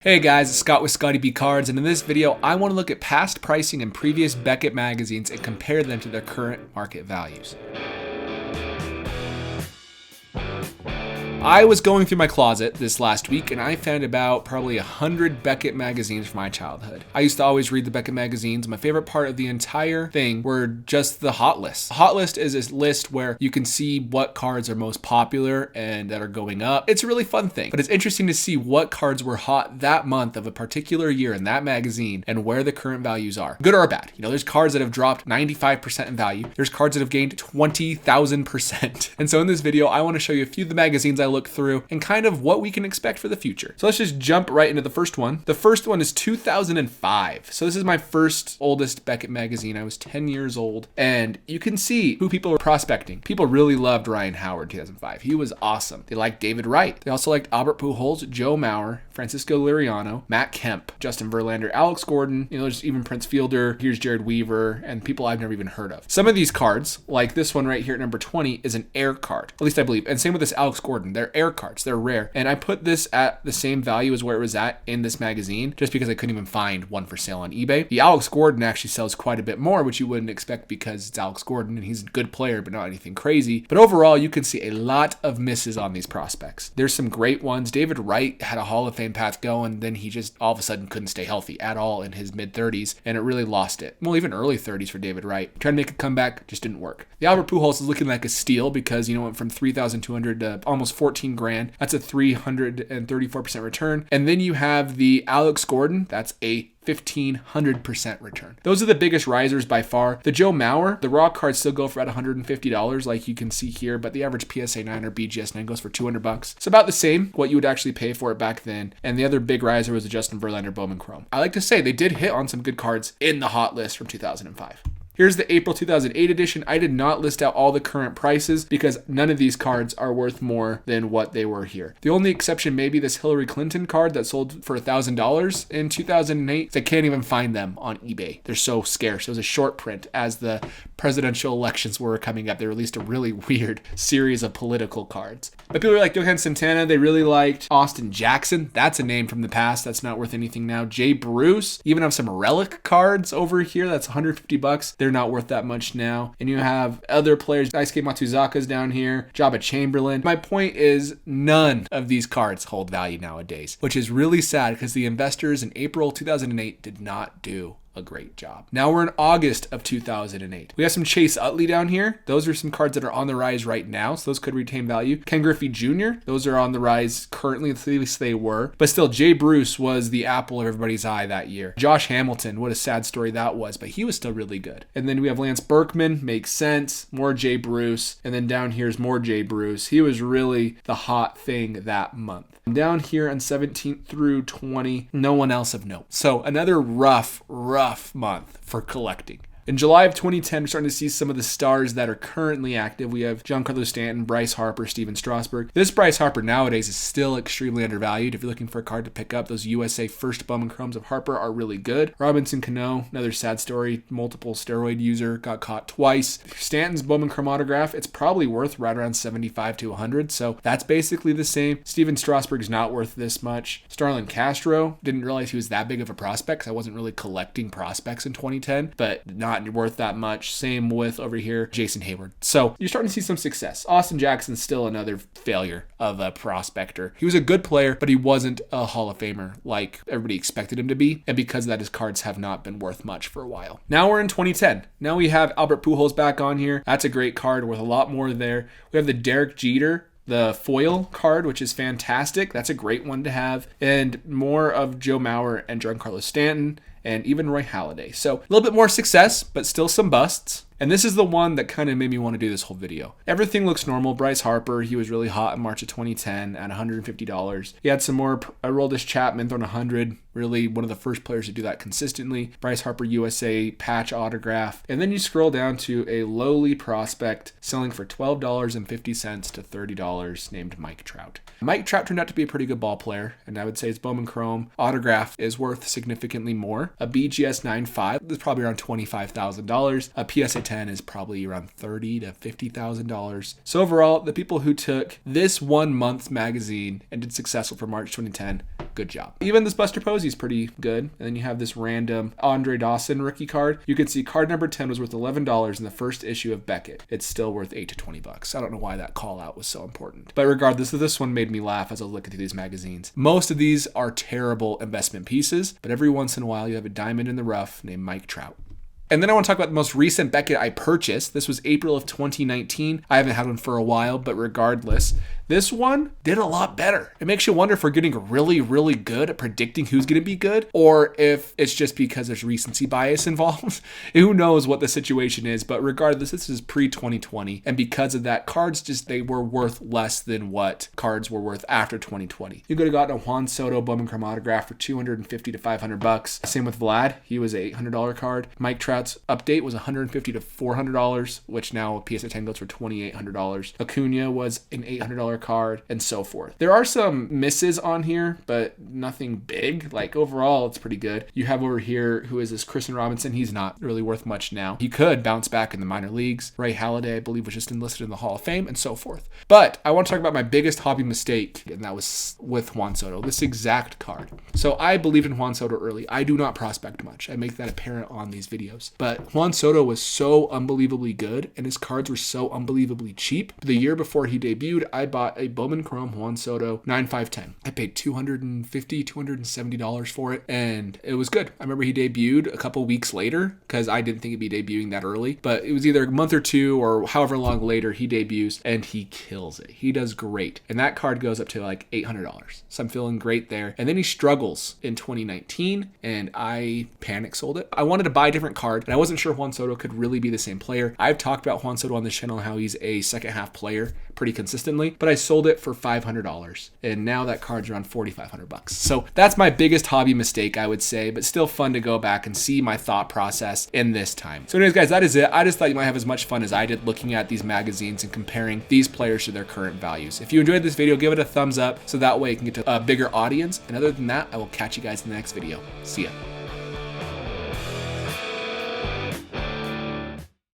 Hey guys, it's Scott with Scotty B Cards, and in this video, I want to look at past pricing in previous Beckett magazines and compare them to their current market values. I was going through my closet this last week and I found about probably 100 Beckett magazines from my childhood. I used to always read the Beckett magazines. My favorite part of the entire thing were just the hot lists. The hot list is a list where you can see what cards are most popular and that are going up. It's a really fun thing, but it's interesting to see what cards were hot that month of a particular year in that magazine and where the current values are, good or bad. You know, there's cards that have dropped 95% in value. There's cards that have gained 20,000%. And so in this video, I want to show you a few of the magazines I look through and kind of what we can expect for the future. So let's just jump right into the first one. The first one is 2005. So this is my first oldest Beckett magazine. I was 10 years old and you can see who people are prospecting. People really loved Ryan Howard in 2005. He was awesome. They liked David Wright. They also liked Albert Pujols, Joe Mauer, Francisco Liriano, Matt Kemp, Justin Verlander, Alex Gordon, there's even Prince Fielder. Here's Jared Weaver and people I've never even heard of. Some of these cards, like this one right here at number 20, is an air card, at least I believe. And same with this Alex Gordon. They're air cards. They're rare. And I put this at the same value as where it was at in this magazine just because I couldn't even find one for sale on eBay. The Alex Gordon actually sells quite a bit more, which you wouldn't expect because it's Alex Gordon and he's a good player, but not anything crazy. But overall, you can see a lot of misses on these prospects. There's some great ones. David Wright had a Hall of Fame path going, then he just all of a sudden couldn't stay healthy at all in his mid-30s, and it really lost it. Well, even early 30s for David Wright. Trying to make a comeback, just didn't work. The Albert Pujols is looking like a steal because, went from 3,200 to almost 14 grand. That's a 334% return. And then you have the Alex Gordon. That's a 1,500% return. Those are the biggest risers by far. The Joe Mauer, the raw cards still go for about $150 like you can see here, but the average PSA 9 or BGS 9 goes for $200. It's about the same what you would actually pay for it back then. And the other big riser was the Justin Verlander Bowman Chrome. I like to say they did hit on some good cards in the hot list from 2005. Here's the April 2008 edition. I did not list out all the current prices because none of these cards are worth more than what they were here. The only exception may be this Hillary Clinton card that sold for $1,000 in 2008. I can't even find them on eBay. They're so scarce. It was a short print as the presidential elections were coming up. They released a really weird series of political cards. But people like Johan Santana. They really liked Austin Jackson. That's a name from the past. That's not worth anything now. Jay Bruce. Even have some relic cards over here. That's $150. They're not worth that much now. And you have other players. Daisuke Matsuzaka's down here. Jabba Chamberlain. My point is none of these cards hold value nowadays, which is really sad because the investors in April 2008 did not do a great job. Now we're in August of 2008. We have some Chase Utley down here. Those are some cards that are on the rise right now, so those could retain value. Ken Griffey Jr., those are on the rise currently, at least they were. But still, Jay Bruce was the apple of everybody's eye that year. Josh Hamilton, what a sad story that was, but he was still really good. And then we have Lance Berkman, makes sense. More Jay Bruce. And then down here's more Jay Bruce. He was really the hot thing that month. Down here on 17th through 20, no one else of note. So another rough month for collecting. In July of 2010, we're starting to see some of the stars that are currently active. We have Giancarlo Stanton, Bryce Harper, Steven Strasburg. This Bryce Harper nowadays is still extremely undervalued. If you're looking for a card to pick up, those USA first Bowman Chromes of Harper are really good. Robinson Cano, another sad story, multiple steroid user, got caught twice. Stanton's Bowman Chrome autograph, it's probably worth right around 75 to 100, so that's basically the same. Steven Strasburg's not worth this much. Starlin Castro, didn't realize he was that big of a prospect because I wasn't really collecting prospects in 2010, but not worth that much. Same with over here, Jason Hayward. So you're starting to see some success. Austin Jackson's still another failure of a prospector. He was a good player, but he wasn't a Hall of Famer like everybody expected him to be. And because of that, his cards have not been worth much for a while. Now we're in 2010. Now we have Albert Pujols back on here. That's a great card worth a lot more there. We have the Derek Jeter, the foil card, which is fantastic. That's a great one to have. And more of Joe Mauer and Giancarlo Stanton and even Roy Halladay. So a little bit more success, but still some busts. And this is the one that kind of made me want to do this whole video. Everything looks normal. Bryce Harper, he was really hot in March of 2010 at $150. He had some more. Aroldis Chapman thrown 100. Really one of the first players to do that consistently. Bryce Harper USA patch autograph. And then you scroll down to a lowly prospect selling for $12.50 to $30 named Mike Trout. Mike Trout turned out to be a pretty good ball player, and I would say his Bowman Chrome autograph is worth significantly more. A BGS 9.5 is probably around $25,000. A PSA 10 is probably around $30,000 to $50,000. So overall, the people who took this 1 month magazine and did successful for March 2010 good job. Even this Buster Posey's pretty good. And then you have this random Andre Dawson rookie card. You can see card number 10 was worth $11 in the first issue of Beckett. It's still worth $8 to $20. I don't know why that call out was so important. But regardless, this one made me laugh as I was looking through these magazines. Most of these are terrible investment pieces, but every once in a while you have a diamond in the rough named Mike Trout. And then I want to talk about the most recent Beckett I purchased. This was April of 2019. I haven't had one for a while, but regardless, this one did a lot better. It makes you wonder if we're getting really, really good at predicting who's going to be good, or if it's just because there's recency bias involved. Who knows what the situation is, but regardless, this is pre-2020. And because of that, cards they were worth less than what cards were worth after 2020. You could have gotten a Juan Soto Bowman Chrome autograph for $250 to $500. Same with Vlad. He was an $800 card. Mike Trout's update was $150 to $400, which now PSA 10 goes for $2,800. Acuna was an $800 card, and so forth. There are some misses on here, but nothing big. Like overall, it's pretty good. You have over here, who is this Kristen Robinson? He's not really worth much now. He could bounce back in the minor leagues. Ray Halladay, I believe, was just enlisted in the Hall of Fame, and so forth. But I want to talk about my biggest hobby mistake, and that was with Juan Soto, this exact card. So I believed in Juan Soto early. I do not prospect much. I make that apparent on these videos. But Juan Soto was so unbelievably good, and his cards were so unbelievably cheap. The year before he debuted, I bought a Bowman Chrome Juan Soto 9.510. I paid $250, $270 for it, and it was good. I remember he debuted a couple weeks later, because I didn't think he'd be debuting that early, but it was either a month or two or however long later he debuts, and he kills it. He does great. And that card goes up to like $800. So I'm feeling great there. And then he struggles in 2019, and I panic sold it. I wanted to buy a different card, and I wasn't sure Juan Soto could really be the same player. I've talked about Juan Soto on this channel, how he's a second half player pretty consistently, but I sold it for $500, and now that card's around $4,500. So that's my biggest hobby mistake, I would say, but still fun to go back and see my thought process in this time. So anyways, guys, that is it. I just thought you might have as much fun as I did looking at these magazines and comparing these players to their current values. If you enjoyed this video, give it a thumbs up so that way it can get to a bigger audience. And other than that, I will catch you guys in the next video. See ya.